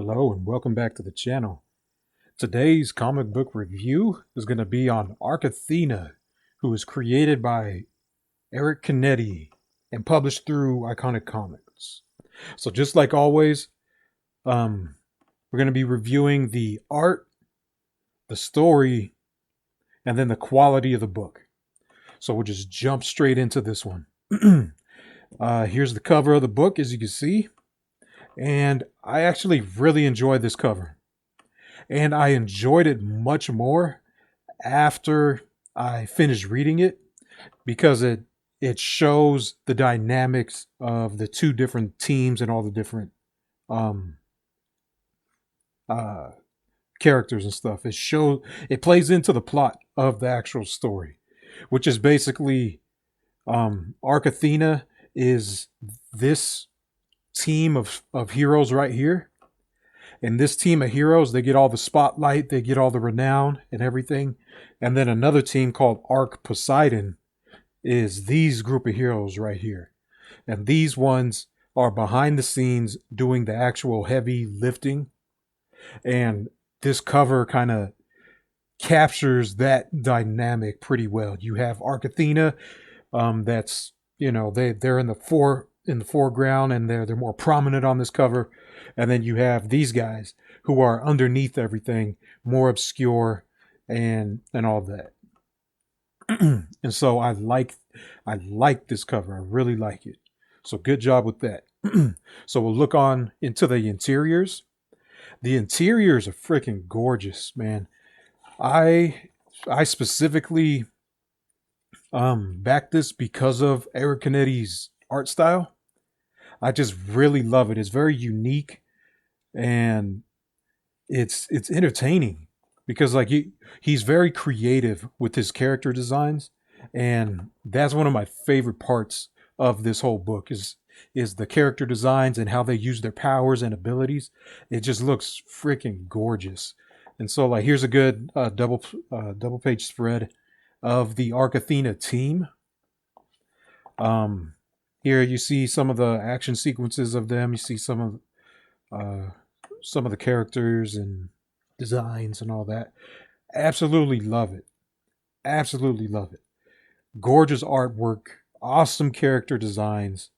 Hello and welcome back to the channel. Today's comic book review is going to be on ATHENA, who was created by Canete and published through Iconic Comics. So just like always, we're going to be reviewing the art, the story, and then the quality of the book. So we'll just jump straight into this one. Here's the cover of the book, as you can see. And I actually really enjoyed this cover. And I enjoyed it much more after I finished reading it because it shows the dynamics of the two different teams and all the different um, uh, characters and stuff. It plays into the plot of the actual story, which is basically ATHENA is this team of heroes right here. And this team of heroes, they get all the spotlight, they get all the renown and everything. And then another team called Poseidon is these group of heroes right here. And these ones are behind the scenes doing the actual heavy lifting. And this cover kind of captures that dynamic pretty well. You have ATHENA, that's they're in the foreground and they're more prominent on this cover. And then you have these guys who are underneath everything, more obscure and all that. And so I like this cover. I really like it. So good job with that. So we'll look on into the interiors. The interiors are freaking gorgeous, man. I specifically back this because of Eric Canete's art style. I just really love it. It's very unique and it's entertaining because like he's very creative with his character designs, and that's one of my favorite parts of this whole book is the character designs and how they use their powers and abilities. It just looks freaking gorgeous. And so like here's a good double page spread of the ATHENA team. Here you see some of the action sequences of them. You see some of the characters and designs and all that. Absolutely love it. Absolutely love it. Gorgeous artwork, awesome character designs.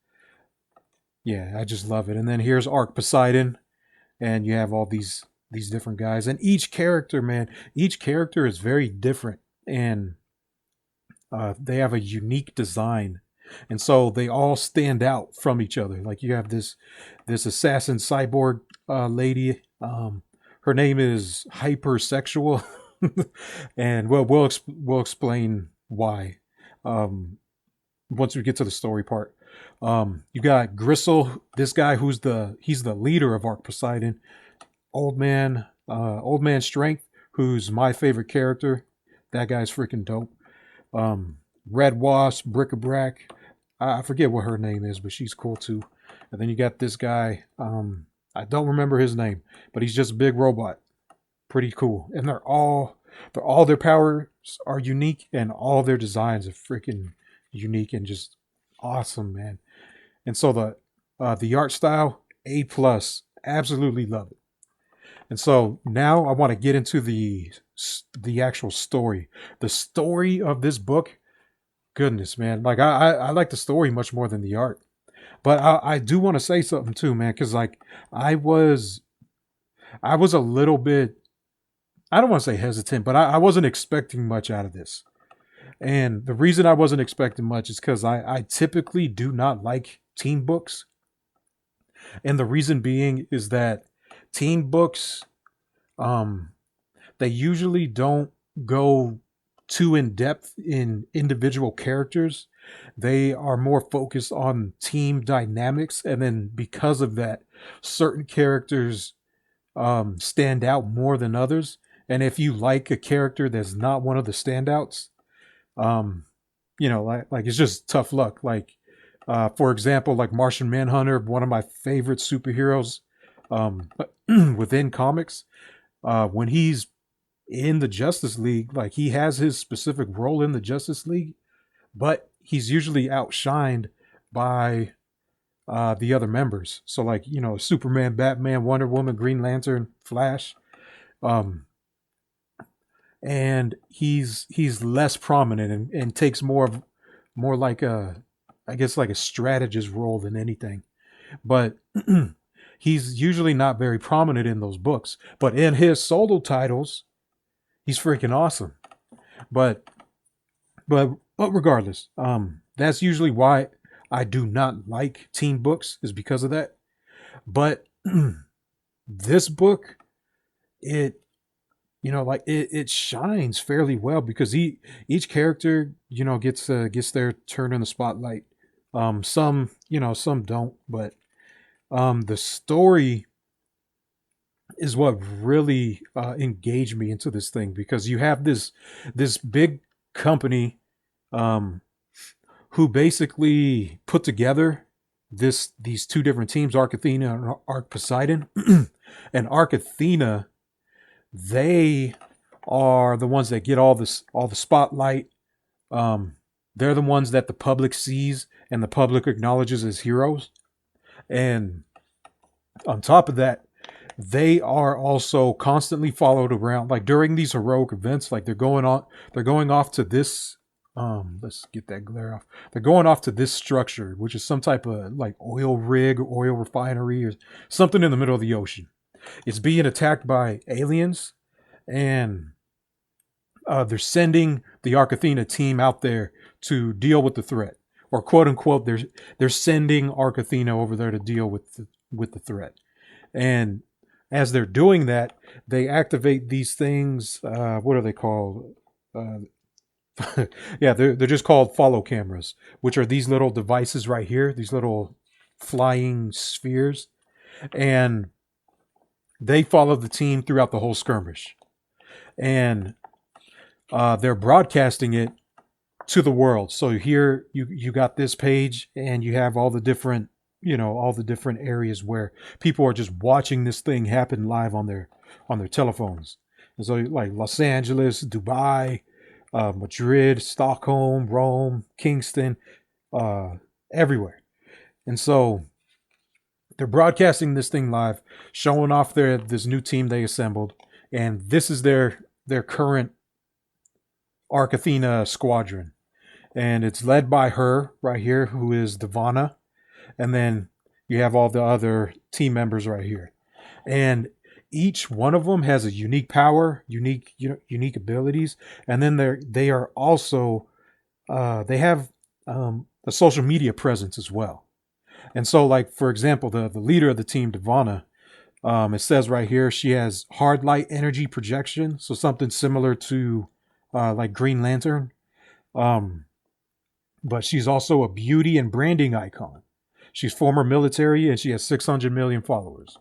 Yeah, I just love it. And then here's Poseidon, and you have all these different guys, and each character, man, each character is very different, and they have a unique design, and so they all stand out from each other. Like you have this assassin cyborg lady. Her name is hypersexual, and we'll explain why once we get to the story part. You got Gristle, this guy he's the leader of Poseidon. Old man Strength, who's my favorite character. That guy's freaking dope. Red Wasp, Bric-a-Brac. I forget what her name is, but she's cool too. And then you got this guy. I don't remember his name, but he's just a big robot. Pretty cool. And all their powers are unique, and all their designs are freaking unique and just awesome, man. And so the art style, A+, absolutely love it. And so now I want to get into the actual story. The story of this book, goodness, man. Like I like the story much more than the art. But I do want to say something too, man, because like I was a little bit, I don't want to say hesitant, but I wasn't expecting much out of this. And the reason I wasn't expecting much is because I typically do not like teen books. And the reason being is that teen books, they usually don't go too in depth in individual characters. They are more focused on team dynamics, and then because of that, certain characters stand out more than others. And if you like a character that's not one of the standouts, like it's just tough luck. Like, for example, like Martian Manhunter, one of my favorite superheroes within comics. When he's in the Justice League, like he has his specific role in the Justice League, but he's usually outshined by the other members. So like, you know, Superman, Batman, Wonder Woman, Green Lantern, Flash. Um, and he's less prominent and takes more like a, I guess like a strategist role than anything. But he's usually not very prominent in those books. But in his solo titles, he's freaking awesome. But but regardless, that's usually why I do not like teen books, is because of that. But this book, it, you know, like it shines fairly well because each character, you know, gets their turn in the spotlight. Some, you know, some don't, but the story is what really engaged me into this thing, because you have this big company, um, who basically put together these two different teams, Arc Athena and Arc Poseidon. And Arc Athena, they are the ones that get all the spotlight. They're the ones that the public sees and the public acknowledges as heroes. And on top of that, they are also constantly followed around. Like during these heroic events, like they're going off to this. Let's get that glare off. They're going off to this structure, which is some type of like oil rig or oil refinery or something in the middle of the ocean. It's being attacked by aliens, and they're sending the Arc Athena team out there to deal with the threat, or quote unquote, they're sending Arc Athena over there to deal with the threat. And as they're doing that, they activate these things. What are they called? Uh, yeah, they're just called follow cameras, which are these little devices right here, these little flying spheres, and they follow the team throughout the whole skirmish. And they're broadcasting it to the world. So here you got this page, and you have all the different, you know, all the different areas where people are just watching this thing happen live on their telephones. And so like Los Angeles, Dubai, Madrid, Stockholm, Rome, Kingston, uh, everywhere. And so they're broadcasting this thing live, showing off this new team they assembled, and this is their current Arc Athena squadron, and it's led by her right here, who is Divana, and then you have all the other team members right here, and each one of them has a unique power, unique abilities, and then they are also they have a social media presence as well. And so, like for example, the leader of the team, Divana, it says right here she has hard light energy projection, so something similar to like Green Lantern. Um, but she's also a beauty and branding icon. She's former military, and she has 600 million followers.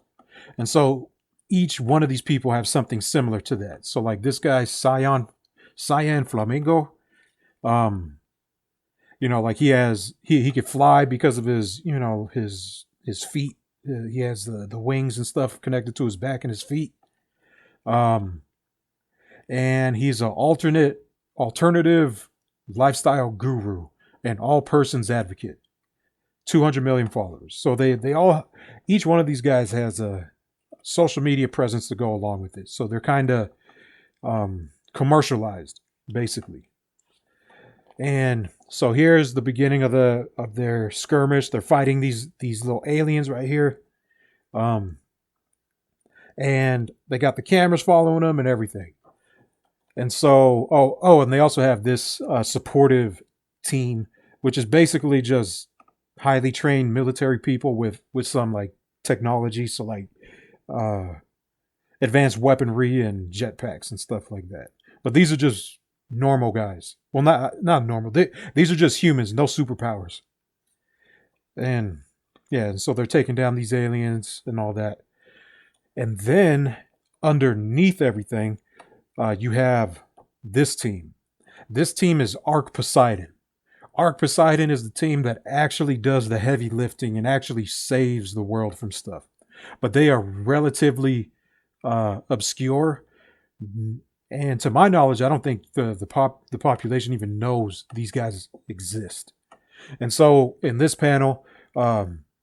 And so each one of these people have something similar to that. So like this guy, Cyan Flamingo, um, you know, like he could fly because of his, you know, his feet. He has the wings and stuff connected to his back and his feet. Um, and he's an alternative lifestyle guru and all persons advocate. 200 million followers. So they all, each one of these guys has a social media presence to go along with it. So they're kind of commercialized, basically. And so here's the beginning of their skirmish. They're fighting these little aliens right here, and they got the cameras following them and everything. And so and they also have this supportive team, which is basically just highly trained military people with some like technology, so like uh, advanced weaponry and jetpacks and stuff like that. But these are just normal guys. Well, not normal. These are just humans, no superpowers. And yeah, and so they're taking down these aliens and all that. And then underneath everything, you have this team. This team is Arc Poseidon. Arc Poseidon is the team that actually does the heavy lifting and actually saves the world from stuff. But they are relatively obscure, and to my knowledge, I don't think the population even knows these guys exist. And so in this panel,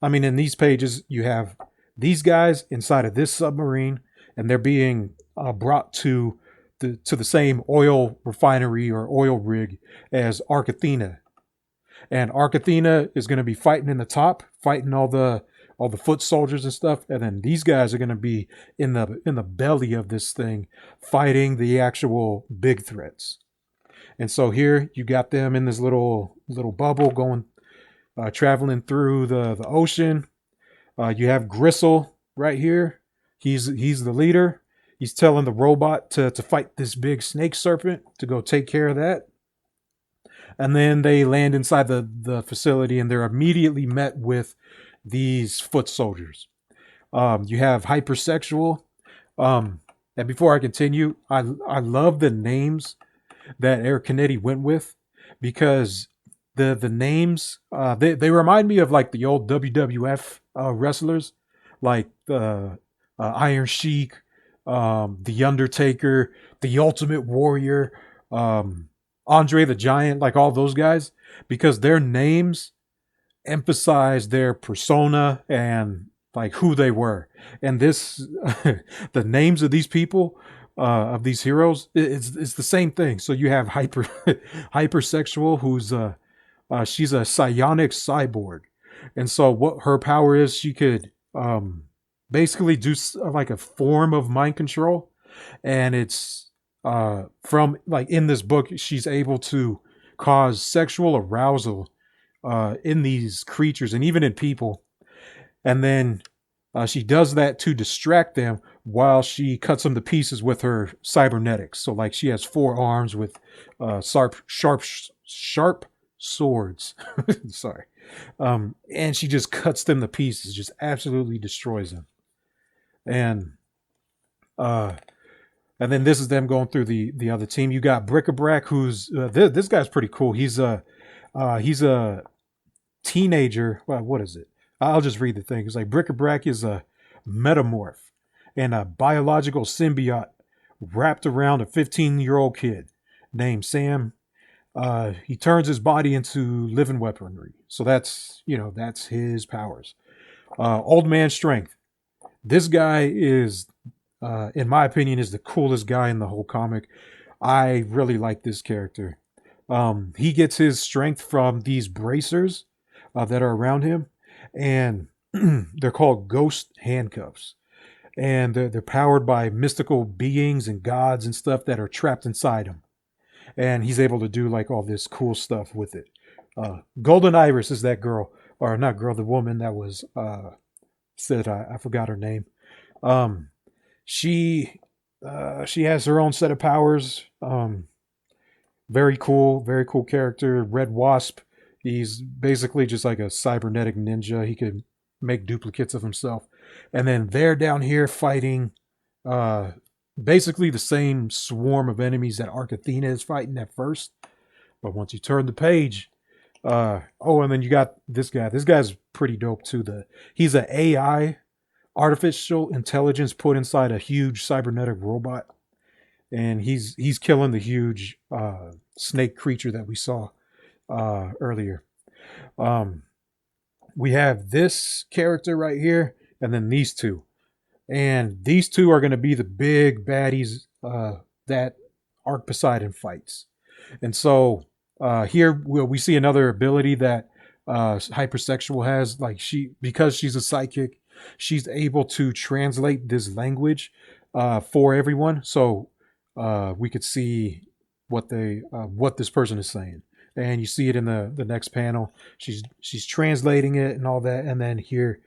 I mean, in these pages, you have these guys inside of this submarine, and they're being brought to the same oil refinery or oil rig as ATHENA, and ATHENA is going to be fighting in the top, fighting all the foot soldiers and stuff, and then these guys are going to be in the belly of this thing, fighting the actual big threats. And so here you got them in this little bubble going, traveling through the ocean. You have Gristle right here. He's the leader. He's telling the robot to fight this big snake serpent to go take care of that. And then they land inside the facility, and they're immediately met with these foot soldiers. You have hypersexual. And before I continue, I love the names that Eric Canete went with, because the names they remind me of like the old WWF wrestlers, like the Iron Sheik, the Undertaker, the Ultimate Warrior, Andre the Giant, like all those guys, because their names emphasize their persona and like who they were. And this, the names of these people, of these heroes, it's the same thing. So you have hypersexual, who's she's a psionic cyborg, and so what her power is, she could basically do like a form of mind control, and it's from like in this book, she's able to cause sexual arousal in these creatures and even in people, and then she does that to distract them while she cuts them to pieces with her cybernetics. So like she has 4 arms with sharp swords. Sorry. And she just cuts them to pieces, just absolutely destroys them. And uh, and then this is them going through the other team. You got Brick-a-Brack, who's this guy's pretty cool. He's a teenager. Well, what is it? I'll just read the thing. It's like Brick-a-Brack is a metamorph and a biological symbiote wrapped around a 15-year-old kid named Sam. He turns his body into living weaponry. So that's his powers. Old man strength. This guy is, in my opinion, is the coolest guy in the whole comic. I really like this character. He gets his strength from these bracers that are around him, and they're called ghost handcuffs. And they're powered by mystical beings and gods and stuff that are trapped inside him. And he's able to do like all this cool stuff with it. Golden Iris is that girl, or not girl, the woman that was said, I forgot her name. Um, she has her own set of powers. Very cool character. Red Wasp. He's basically just like a cybernetic ninja. He could make duplicates of himself. And then they're down here fighting basically the same swarm of enemies that ATHENA is fighting at first. But once you turn the page, and then you got this guy. This guy's pretty dope too. He's an AI, artificial intelligence put inside a huge cybernetic robot, and he's killing the huge snake creature that we saw earlier. We have this character right here, and then these two. And these two are going to be the big baddies that Poseidon fights. And so here we see another ability that hypersexual has. Like because she's a psychic, she's able to translate this language for everyone. So we could see what this person is saying. And you see it in the next panel. She's translating it and all that. And then here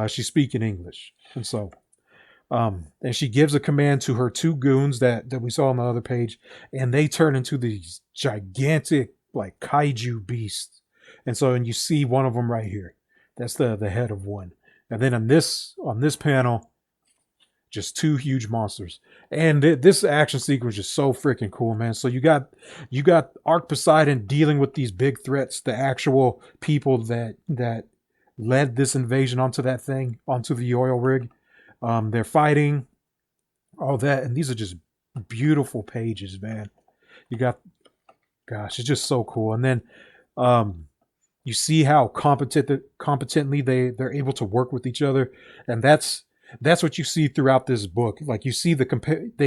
she's speaking English. And so and she gives a command to her 2 goons that we saw on the other page, and they turn into these gigantic like kaiju beasts. And you see one of them right here. That's the head of one. And then on this panel, just 2 huge monsters. And this action sequence is so freaking cool, man. So you got Poseidon dealing with these big threats, the actual people that led this invasion onto the oil rig. They're fighting all that, and these are just beautiful pages, man. You got, gosh, it's just so cool. And then You see how competently they're able to work with each other, and that's what you see throughout this book. Like you see they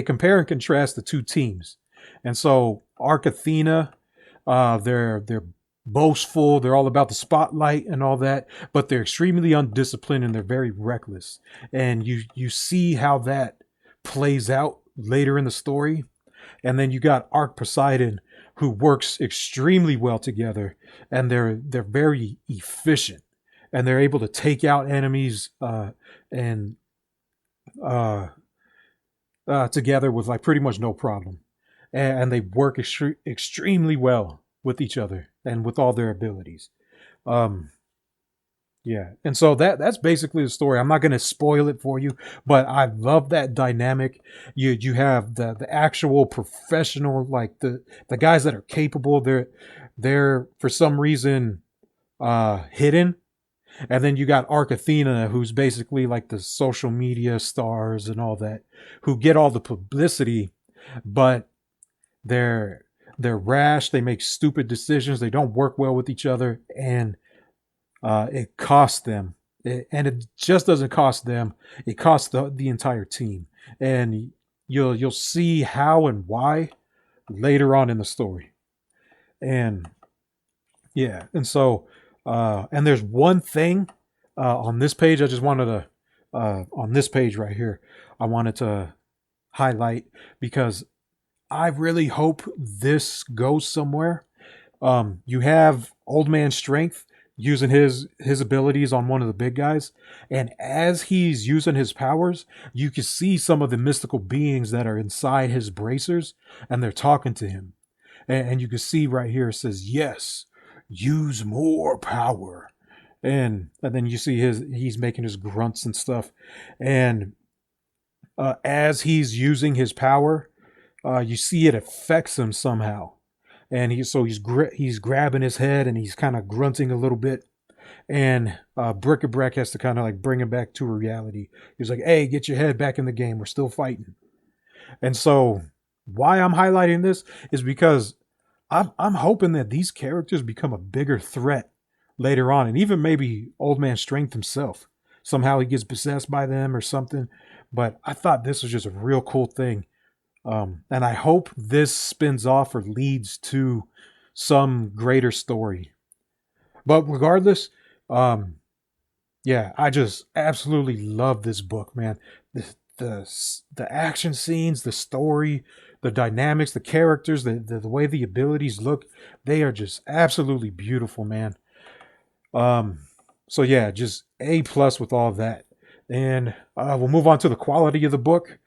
compare and contrast the two teams, and so Arc Athena, they're boastful, they're all about the spotlight and all that, but they're extremely undisciplined and they're very reckless, and you see how that plays out later in the story. And then you got Arc Poseidon, who works extremely well together, and they're very efficient, and they're able to take out enemies and uh, together with like pretty much no problem, and they work extremely well with each other and with all their abilities. Um, yeah, and so that's basically the story. I'm not going to spoil it for you, but I love that dynamic. You have the actual professional, like the guys that are capable. They're for some reason hidden, and then you got Arc Athena, who's basically like the social media stars and all that, who get all the publicity, but they're they're rash. They make stupid decisions. They don't work well with each other, and it costs them. And it just doesn't cost them. It costs the entire team. And you'll see how and why later on in the story. And yeah, and so and there's one thing on this page I just wanted to on this page right here I wanted to highlight because I really hope this goes somewhere. You have Old Man Strength using his abilities on one of the big guys, and as he's using his powers, you can see some of the mystical beings that are inside his bracers, and they're talking to him. And you can see right here it says, "Yes, use more power." And then you see he's making his grunts and stuff, and as he's using his power, you see it affects him somehow, and he's grabbing his head and he's kind of grunting a little bit, and Brick-a-Brack has to kind of like bring him back to reality. He's like, "Hey, get your head back in the game. We're still fighting." And so, why I'm highlighting this is because I'm hoping that these characters become a bigger threat later on, and even maybe Old Man Strength himself. Somehow he gets possessed by them or something. But I thought this was just a real cool thing. And I hope this spins off or leads to some greater story. But regardless, um, yeah, I just absolutely love this book, man. The action scenes, the story, the dynamics, the characters, the way the abilities look, they are just absolutely beautiful, man. Um, so yeah, just A+ with all of that. And we'll move on to the quality of the book.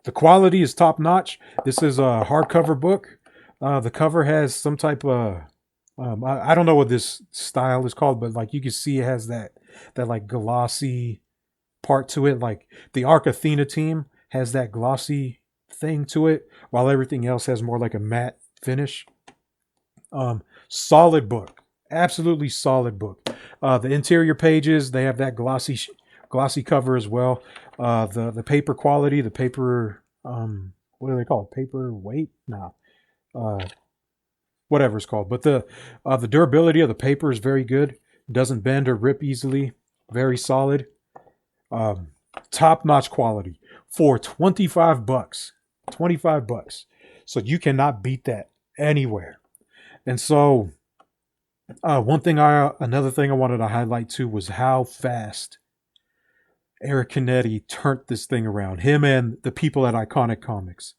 The quality is top notch. This is a hardcover book. The cover has some type of I don't know what this style is called, but like you can see it has that like glossy part to it. Like the Arc Athena team has that glossy thing to it, while everything else has more like a matte finish. Solid book, absolutely solid book. The interior pages, they have that glossy cover as well. The paper quality, the paper what do they call it? Paper weight? No. Uh, whatever it's called. But the durability of the paper is very good. Doesn't bend or rip easily. Very solid. Um, Top notch quality for $25. $25. So you cannot beat that anywhere. And so another thing I wanted to highlight too was how fast Eric Canete turned this thing around. Him and the people at Iconic Comics.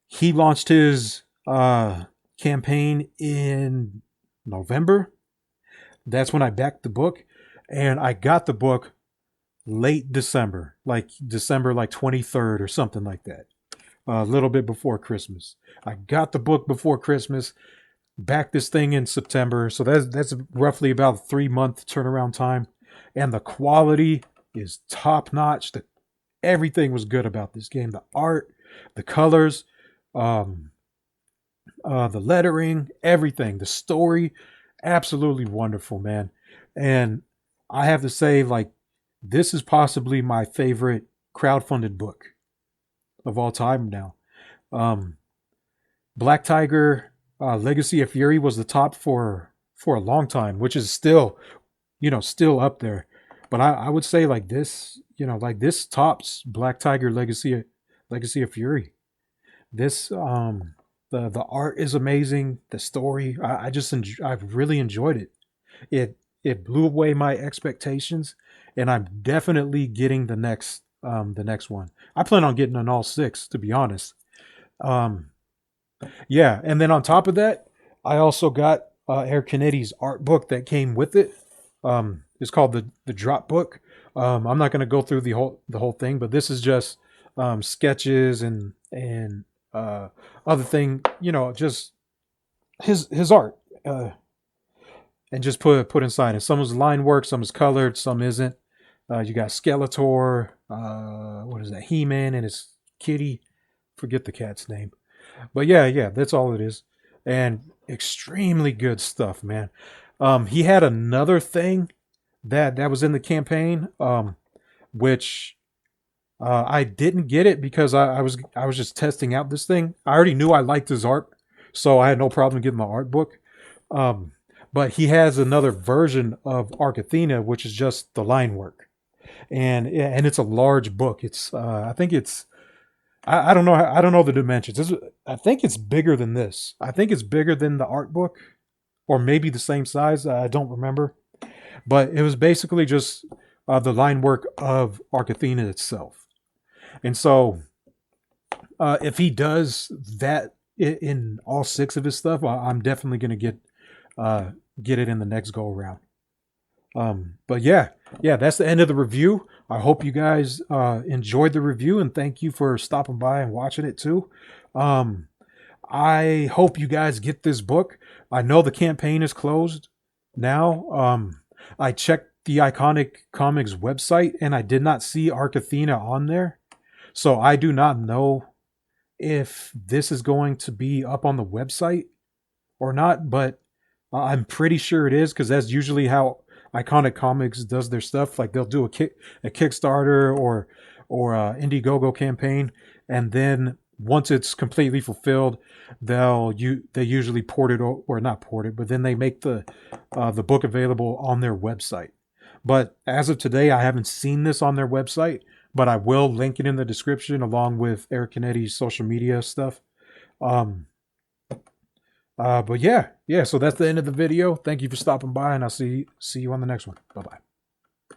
He launched his campaign in November. That's when I backed the book, and I got the book late December, like December like 23rd or something like that. A little bit before Christmas. I got the book before Christmas, backed this thing in September, so that's roughly about a 3-month turnaround time, and the quality is top notch. Everything was good about this game. The art, the colors, the lettering, everything, the story, absolutely wonderful, man. And I have to say, like, this is possibly my favorite crowdfunded book of all time now. Um, Black Tiger, Legacy of Fury was the top for for a long time, which is still, still up there. But I would say like this, like this tops Black Tiger Legacy of Fury. This the art is amazing. The story, I've really enjoyed it. It blew away my expectations, and I'm definitely getting the next one. I plan on getting on all six, to be honest. Um, yeah, and then on top of that, I also got Eric Canete's art book that came with it. It's called the Drop Book. I'm not going to go through the whole thing, but this is just sketches and other thing, just his art, and just put inside. And some is line work, some is colored, some isn't. You got Skeletor, what is that? He-Man and his kitty. Forget the cat's name. But yeah, that's all it is. And extremely good stuff, man. He had another thing that was in the campaign, which I didn't get it because I was just testing out this thing. I already knew I liked his art, so I had no problem getting the art book. Um, but he has another version of Arc Athena, which is just the line work, and it's a large book. It's I think it's I don't know. I don't know the dimensions. I think it's bigger than this. I think it's bigger than the art book, or maybe the same size. I don't remember. But it was basically just the line work of Arc Athena itself. And so, if he does that in all six of his stuff, I'm definitely going to get it in the next go around. But yeah, that's the end of the review. I hope you guys enjoyed the review, and thank you for stopping by and watching it too. I hope you guys get this book. I know the campaign is closed now. I checked the Iconic Comics website and I did not see Arc Athena on there. So I do not know if this is going to be up on the website or not, but I'm pretty sure it is because that's usually how Iconic Comics does their stuff. Like they'll do a Kickstarter or a Indiegogo campaign, and then once it's completely fulfilled, they usually port it or not port it, but then they make the book available on their website. But as of today, I haven't seen this on their website, but I will link it in the description along with Eric Canete's social media stuff. But yeah. So that's the end of the video. Thank you for stopping by, and I'll see you on the next one. Bye bye.